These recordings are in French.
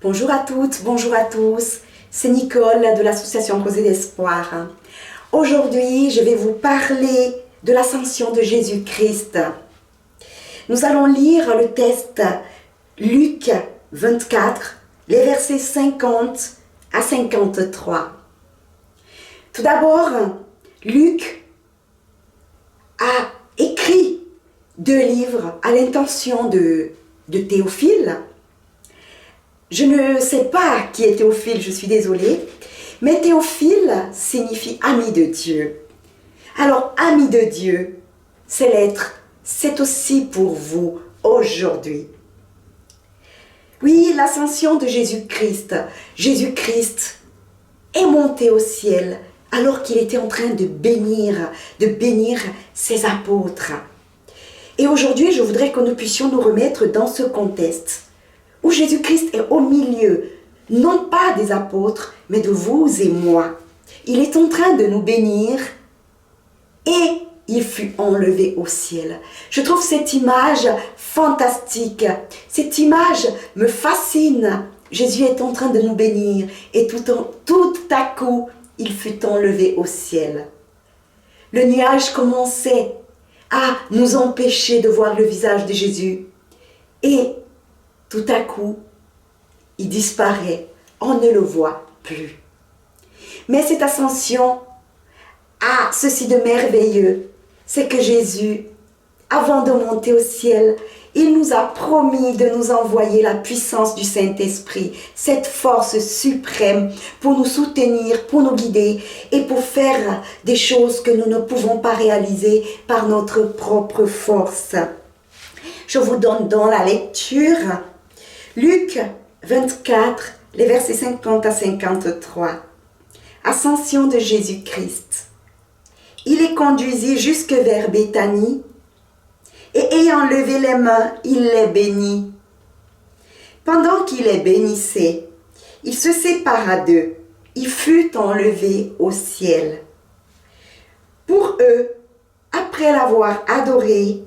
Bonjour à toutes, bonjour à tous. C'est Nicole de l'association Rosée d'Espoir. Aujourd'hui, je vais vous parler de l'ascension de Jésus-Christ. Nous allons lire le texte Luc 24, les versets 50 à 53. Tout d'abord, Luc a écrit 2 livres à l'intention de Théophile. Je ne sais pas qui est Théophile, je suis désolée, mais Théophile signifie ami de Dieu. Alors, ami de Dieu, ces lettres, c'est aussi pour vous aujourd'hui. Oui, l'ascension de Jésus-Christ. Jésus-Christ est monté au ciel alors qu'il était en train de bénir ses apôtres. Et aujourd'hui, je voudrais que nous puissions nous remettre dans ce contexte où Jésus-Christ est au milieu, non pas des apôtres, mais de vous et moi. Il est en train de nous bénir et il fut enlevé au ciel. Je trouve cette image fantastique. Cette image me fascine. Jésus est en train de nous bénir et tout à coup, il fut enlevé au ciel. Le nuage commençait à nous empêcher de voir le visage de Jésus. Et tout à coup, il disparaît. On ne le voit plus. Mais cette ascension a ceci de merveilleux. C'est que Jésus, avant de monter au ciel, il nous a promis de nous envoyer la puissance du Saint-Esprit, cette force suprême pour nous soutenir, pour nous guider et pour faire des choses que nous ne pouvons pas réaliser par notre propre force. Je vous donne dans la lecture Luc 24, les versets 50 à 53. Ascension de Jésus-Christ. Il les conduisit jusque vers Béthanie, et ayant levé les mains, il les bénit. Pendant qu'il les bénissait, il se sépara d'eux. Il fut enlevé au ciel. Pour eux, après l'avoir adoré,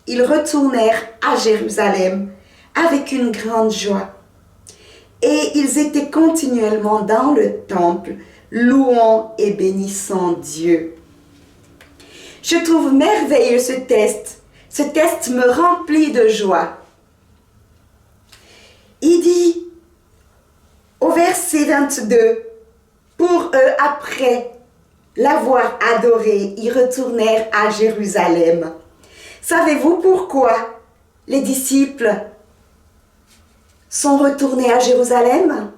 ils retournèrent à Jérusalem avec une grande joie. Et ils étaient continuellement dans le temple, louant et bénissant Dieu. Je trouve merveilleux ce texte. Ce texte me remplit de joie. Il dit au verset 22, « Pour eux, après l'avoir adoré, ils retournèrent à Jérusalem. » Savez-vous pourquoi les disciples sont retournés à Jérusalem?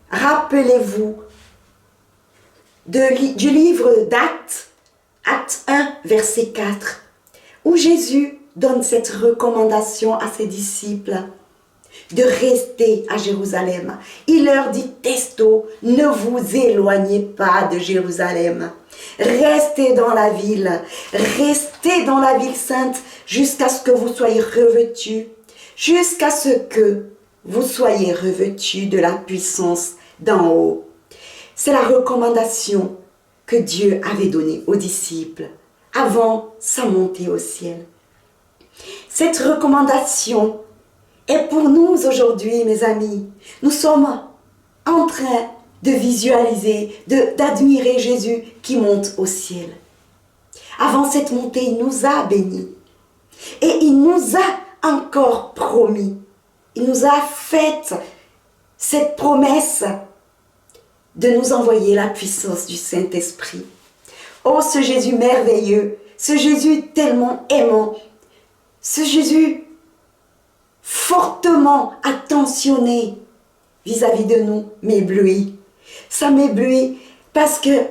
Rappelez-vous du livre d'Actes, Acte 1, verset 4, où Jésus donne cette recommandation à ses disciples de rester à Jérusalem. Il leur dit testo, ne vous éloignez pas de Jérusalem. Restez dans la ville sainte jusqu'à ce que vous soyez revêtus, jusqu'à ce que vous soyez revêtus de la puissance d'en haut. C'est la recommandation que Dieu avait donnée aux disciples avant sa montée au ciel. Cette recommandation est pour nous aujourd'hui, mes amis. Nous sommes en train de visualiser, d'admirer Jésus qui monte au ciel. Avant cette montée, il nous a bénis. Et il nous a encore promis. Il nous a fait cette promesse de nous envoyer la puissance du Saint-Esprit. Oh, ce Jésus merveilleux, ce Jésus tellement aimant, ce Jésus fortement attentionné vis-à-vis de nous m'éblouit. Ça m'éblouit parce que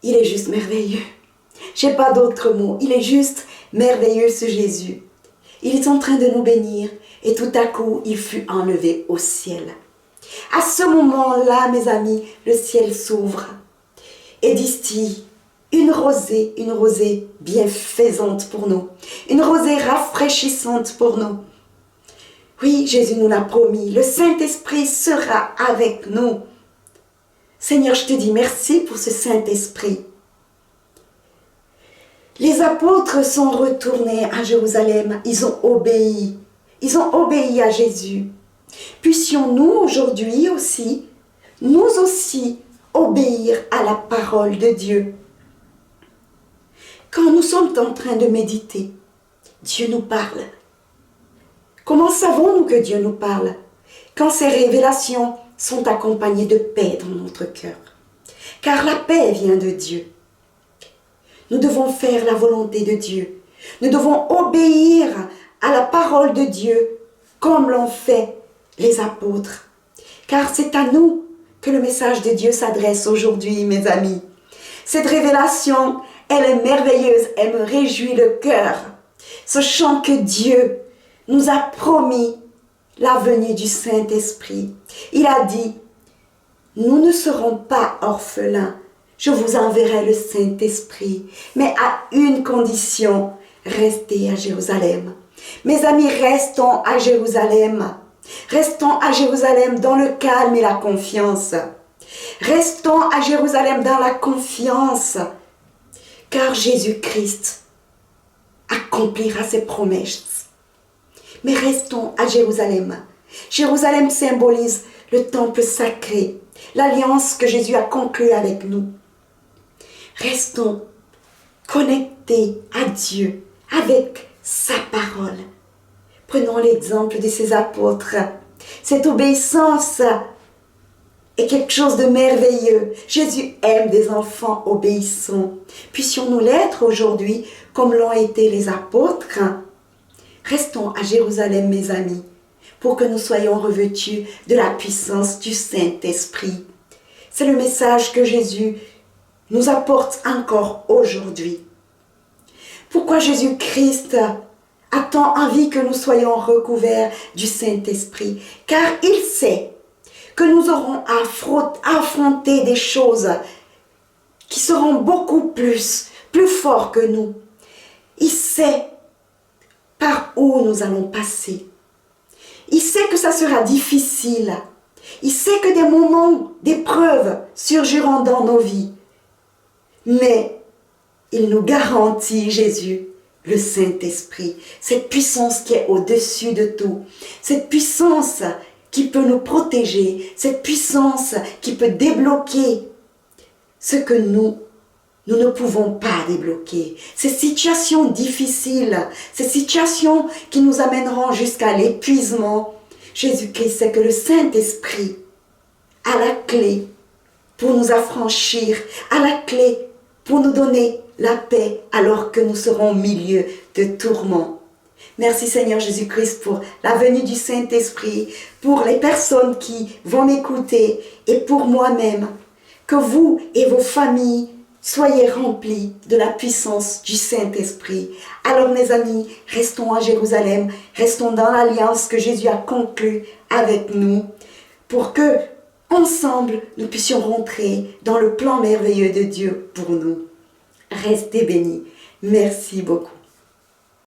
il est juste merveilleux. Je n'ai pas d'autre mot. Il est juste merveilleux ce Jésus. Il est en train de nous bénir et tout à coup, il fut enlevé au ciel. À ce moment-là, mes amis, le ciel s'ouvre et distille une rosée bienfaisante pour nous, une rosée rafraîchissante pour nous. Oui, Jésus nous l'a promis, le Saint-Esprit sera avec nous. Seigneur, je te dis merci pour ce Saint-Esprit. Les apôtres sont retournés à Jérusalem, ils ont obéi à Jésus. Puissions-nous aujourd'hui aussi, nous aussi, obéir à la parole de Dieu. Quand nous sommes en train de méditer, Dieu nous parle. Comment savons-nous que Dieu nous parle? Quand ces révélations sont accompagnées de paix dans notre cœur. Car la paix vient de Dieu. Nous devons faire la volonté de Dieu. Nous devons obéir à la parole de Dieu comme l'ont fait les apôtres. Car c'est à nous que le message de Dieu s'adresse aujourd'hui, mes amis. Cette révélation, elle est merveilleuse, elle me réjouit le cœur. Ce chant que Dieu nous a promis, la venue du Saint-Esprit. Il a dit, nous ne serons pas orphelins, je vous enverrai le Saint-Esprit, mais à une condition, restez à Jérusalem. Mes amis, restons à Jérusalem. Restons à Jérusalem dans le calme et la confiance. Restons à Jérusalem dans la confiance, car Jésus-Christ accomplira ses promesses. Mais restons à Jérusalem. Jérusalem symbolise le temple sacré, l'alliance que Jésus a conclue avec nous. Restons connectés à Dieu avec sa parole. Prenons l'exemple de ces apôtres. Cette obéissance est quelque chose de merveilleux. Jésus aime des enfants obéissants. Puissions-nous l'être aujourd'hui comme l'ont été les apôtres. Restons à Jérusalem, mes amis, pour que nous soyons revêtus de la puissance du Saint-Esprit. C'est le message que Jésus nous apporte encore aujourd'hui. Pourquoi Jésus-Christ a tant envie que nous soyons recouverts du Saint-Esprit? Car il sait que nous aurons à affronter des choses qui seront beaucoup plus forts que nous. Il sait par où nous allons passer. Il sait que ça sera difficile. Il sait que des moments d'épreuve surgiront dans nos vies. Mais il nous garantit, Jésus, le Saint-Esprit, cette puissance qui est au-dessus de tout, cette puissance qui peut nous protéger, cette puissance qui peut débloquer ce que nous ne pouvons pas débloquer. Ces situations difficiles, ces situations qui nous amèneront jusqu'à l'épuisement. Jésus-Christ sait que le Saint-Esprit a la clé pour nous affranchir, a la clé pour nous donner la paix alors que nous serons au milieu de tourments. Merci Seigneur Jésus-Christ pour la venue du Saint-Esprit, pour les personnes qui vont m'écouter et pour moi-même. Que vous et vos familles soyez remplis de la puissance du Saint-Esprit. Alors mes amis, restons à Jérusalem, restons dans l'alliance que Jésus a conclue avec nous pour que, ensemble, nous puissions rentrer dans le plan merveilleux de Dieu pour nous. Restez bénis. Merci beaucoup.